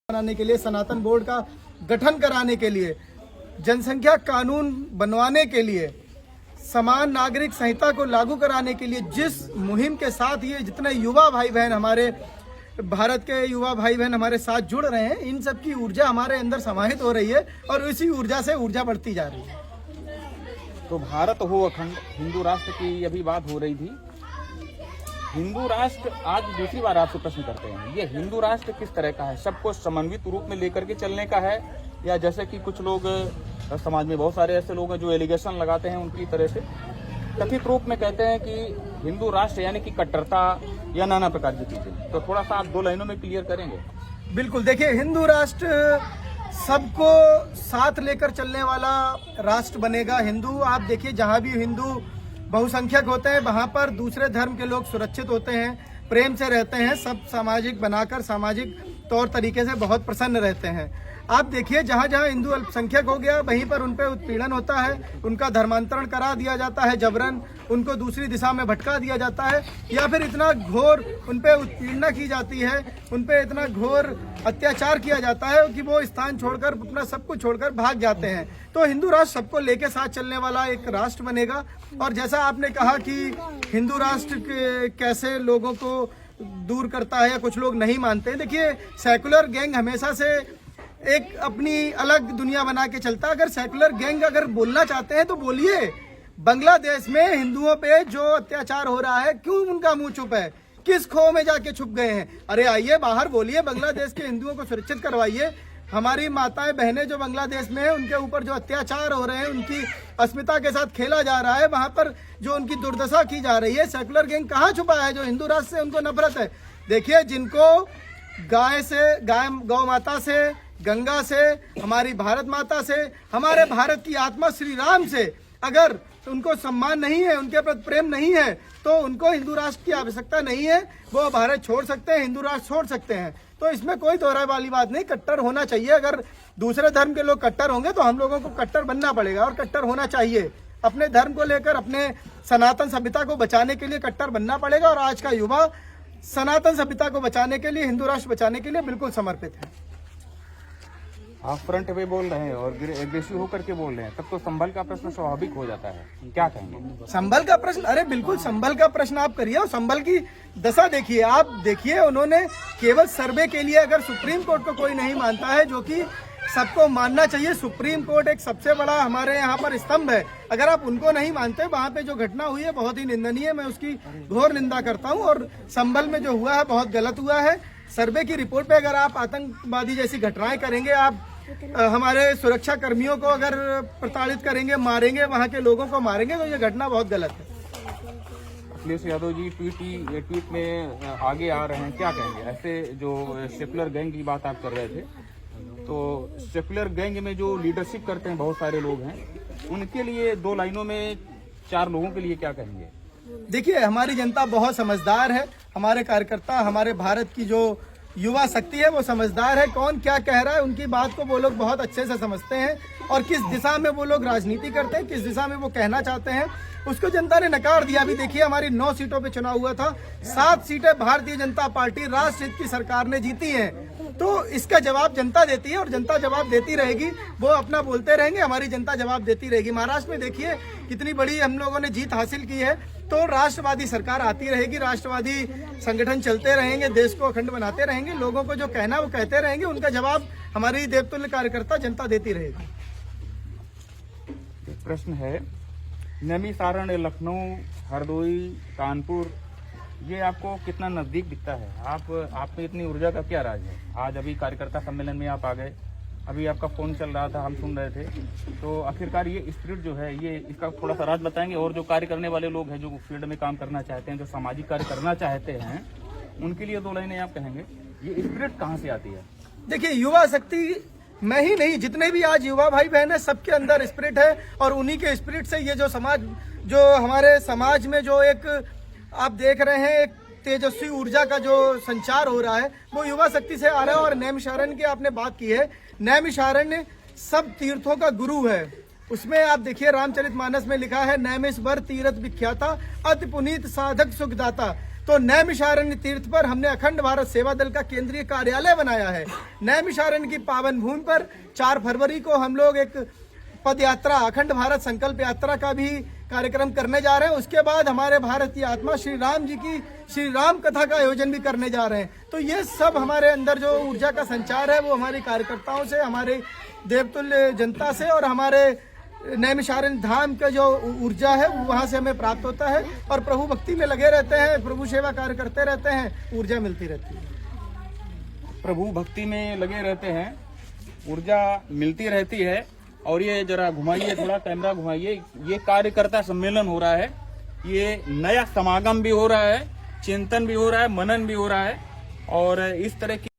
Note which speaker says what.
Speaker 1: बनाने के लिए, सनातन बोर्ड का गठन कराने के लिए, जनसंख्या कानून बनवाने के लिए, समान नागरिक संहिता को लागू कराने के लिए जिस मुहिम के साथ ये जितने युवा भाई बहन, हमारे भारत के युवा भाई बहन हमारे साथ जुड़ रहे हैं, इन सब की ऊर्जा हमारे अंदर समाहित हो रही है और इसी ऊर्जा से ऊर्जा बढ़ती जा रही है।
Speaker 2: तो भारत हो अखंड, हिंदू राष्ट्र की अभी बात हो रही थी। हिंदू राष्ट्र आज दूसरी बार आपसे प्रश्न करते हैं, ये हिंदू राष्ट्र किस तरह का है? सबको समन्वित रूप में लेकर के चलने का है, या जैसे कि कुछ लोग समाज में बहुत सारे ऐसे लोग हैं जो एलिगेशन लगाते हैं उनकी तरह से कथित रूप में कहते हैं कि हिंदू राष्ट्र यानी कि कट्टरता या नाना प्रकार की चीजें। तो थोड़ा सा आप 2 लाइनों में क्लियर करेंगे?
Speaker 1: बिल्कुल, देखिए, हिंदू राष्ट्र सबको साथ लेकर चलने वाला राष्ट्र बनेगा। हिंदू, आप देखिए, जहाँ भी हिंदू बहुसंख्यक होते हैं वहाँ पर दूसरे धर्म के लोग सुरक्षित होते हैं, प्रेम से रहते हैं, सब सामाजिक बनाकर सामाजिक तौर तरीके से बहुत प्रसन्न रहते हैं। आप देखिए, जहाँ जहाँ हिंदू अल्पसंख्यक हो गया वहीं पर उन पर उत्पीड़न होता है, उनका धर्मांतरण करा दिया जाता है, जबरन उनको दूसरी दिशा में भटका दिया जाता है, या फिर इतना घोर उन पर उत्पीड़ना की जाती है, उन पर इतना घोर अत्याचार किया जाता है कि वो स्थान छोड़कर, अपना सब कुछ छोड़कर भाग जाते हैं। तो हिंदू राष्ट्र सबको लेके साथ चलने वाला एक राष्ट्र बनेगा। और जैसा आपने कहा कि हिंदू राष्ट्र कैसे लोगों को दूर करता है या कुछ लोग नहीं मानते, देखिए, सेकुलर गैंग हमेशा से एक अपनी अलग दुनिया बना के चलता है। अगर सेकुलर गैंग अगर बोलना चाहते हैं तो बोलिए, बांग्लादेश में हिंदुओं पे जो अत्याचार हो रहा है, क्यों उनका मुंह चुप है? किस खो में जाके छुप गए हैं? अरे आइए, बाहर बोलिए, बांग्लादेश के हिंदुओं को सुरक्षित करवाइए। हमारी माताएं बहनें जो बांग्लादेश में है, उनके ऊपर जो अत्याचार हो रहे हैं, उनकी अस्मिता के साथ खेला जा रहा है, वहां पर जो उनकी दुर्दशा की जा रही है, सेकुलर गैंग कहाँ छुपा है? जो हिंदू राष्ट्र से उनको नफरत है। देखिए, जिनको गौ माता से, गंगा से, हमारी भारत माता से, हमारे भारत की आत्मा श्री राम से अगर उनको सम्मान नहीं है, उनके प्रति प्रेम नहीं है, तो उनको हिंदू राष्ट्र की आवश्यकता नहीं है। वो भारत छोड़ सकते हैं, हिंदू राष्ट्र छोड़ सकते हैं। तो इसमें कोई दोहराए वाली बात नहीं, कट्टर होना चाहिए। अगर दूसरे धर्म के लोग कट्टर होंगे तो हम लोगों को कट्टर बनना पड़ेगा और कट्टर होना चाहिए। अपने धर्म को लेकर, अपने सनातन सभ्यता को बचाने के लिए कट्टर बनना पड़ेगा। और आज का युवा सनातन सभ्यता को बचाने के लिए, हिंदू राष्ट्र बचाने के लिए बिल्कुल समर्पित है।
Speaker 2: आप फ्रंट पे बोल रहे हैं और एग्रेसिव होकर के बोल रहे हैं, तब तो संभल का प्रश्न स्वाभाविक हो जाता है, क्या कहेंगे?
Speaker 1: संभल का प्रश्न, अरे बिल्कुल संभल का प्रश्न आप करिए। और संभल की दशा देखिए, आप देखिए, उन्होंने केवल सर्वे के लिए, अगर सुप्रीम कोर्ट को कोई नहीं मानता है, जो कि सबको मानना चाहिए, सुप्रीम कोर्ट एक सबसे बड़ा हमारे यहाँ पर स्तंभ है, अगर आप उनको नहीं मानते, वहाँ पे जो घटना हुई है बहुत ही निंदनीय, मैं उसकी घोर निंदा करता हूँ। और संभल में जो हुआ है बहुत गलत हुआ है। सर्वे की रिपोर्ट पे अगर आप आतंकवादी जैसी घटनाएं करेंगे, आप हमारे सुरक्षा कर्मियों को अगर प्रताड़ित करेंगे, मारेंगे, वहाँ के लोगों को मारेंगे, तो ये घटना बहुत गलत है।
Speaker 2: अखिलेश यादव जी ट्वीट में आगे आ रहे हैं, क्या कहेंगे? ऐसे जो सेकुलर गैंग की बात आप कर रहे थे, तो सेकुलर गैंग में जो लीडरशिप करते हैं बहुत सारे लोग हैं, उनके लिए 2 लाइनों में 4 लोगों के लिए क्या कहेंगे?
Speaker 1: देखिए, हमारी जनता बहुत समझदार है, हमारे कार्यकर्ता, हमारे भारत की जो युवा शक्ति है वो समझदार है। कौन क्या कह रहा है, उनकी बात को वो लोग बहुत अच्छे से समझते हैं, और किस दिशा में वो लोग राजनीति करते हैं, किस दिशा में वो कहना चाहते हैं, उसको जनता ने नकार दिया। अभी देखिए, हमारी 9 सीटों पे चुनाव हुआ था, 7 सीटें भारतीय जनता पार्टी राष्ट्र हित की सरकार ने जीती हैं। तो इसका जवाब जनता देती है और जनता जवाब देती रहेगी। वो अपना बोलते रहेंगे, हमारी जनता जवाब देती रहेगी। महाराष्ट्र में देखिए कितनी बड़ी हम लोगों ने जीत हासिल की है। तो राष्ट्रवादी सरकार आती रहेगी, राष्ट्रवादी संगठन चलते रहेंगे, देश को अखंड बनाते रहेंगे, लोगों को जो कहना वो कहते रहेंगे, उनका जवाब हमारी देवतुल्य कार्यकर्ता जनता देती रहेगी।
Speaker 2: प्रश्न है, नैमिषारण्य, लखनऊ, हरदोई, कानपुर, ये आपको कितना नजदीक दिखता है? आप में इतनी ऊर्जा का क्या राज है? आज अभी कार्यकर्ता सम्मेलन में आप आ गए, अभी आपका फोन चल रहा था, हम सुन रहे थे, तो आखिरकार ये स्पिरिट जो है, ये इसका थोड़ा सा राज बताएंगे। और जो कार्य करने वाले लोग हैं, जो फील्ड में काम करना चाहते हैं, जो सामाजिक कार्य करना चाहते हैं, उनके लिए 2 लाइनें आप कहेंगे, ये स्पिरिट कहाँ से आती है?
Speaker 1: देखिए, युवा शक्ति मैं ही नहीं, जितने भी आज युवा भाई बहन है, सबके अंदर स्पिरिट है। और उन्हीं के स्पिरिट से ये जो समाज, जो हमारे समाज में जो एक आप देख रहे हैं, एक तेजस्वी ऊर्जा का जो संचार हो रहा है, वो युवा शक्ति से आ रहा है। और नैमिषारण्य की आपने बात की है, नैमिषारण्य सब तीर्थों का गुरु है। उसमें आप देखिए, रामचरितमानस में लिखा है, नैमिष वर तीर्थ विख्याता, अति पुनीत साधक सुखदाता। तो नैमिषारण्य तीर्थ पर हमने अखंड भारत सेवा दल का केंद्रीय कार्यालय बनाया है। नैमिषारण्य की पावन भूमि पर 4 फरवरी को हम लोग एक पद यात्रा, अखंड भारत संकल्प यात्रा का भी कार्यक्रम करने जा रहे हैं। उसके बाद हमारे भारत की आत्मा श्री राम जी की श्री राम कथा का आयोजन भी करने जा रहे हैं। तो ये सब हमारे अंदर जो ऊर्जा का संचार है वो हमारे कार्यकर्ताओं से, हमारे देवतुल्य जनता से और हमारे नैमिषारण्य धाम का जो ऊर्जा है वहां से हमें प्राप्त होता है और प्रभु भक्ति में लगे रहते हैं, प्रभु सेवा कार्य करते रहते हैं, ऊर्जा मिलती रहती है।
Speaker 2: प्रभु भक्ति में लगे रहते हैं, ऊर्जा मिलती रहती है। और ये जरा घुमाइए, थोड़ा कैमरा घुमाइए। ये कार्यकर्ता सम्मेलन हो रहा है, ये नया समागम भी हो रहा है, चिंतन भी हो रहा है, मनन भी हो रहा है और इस तरह की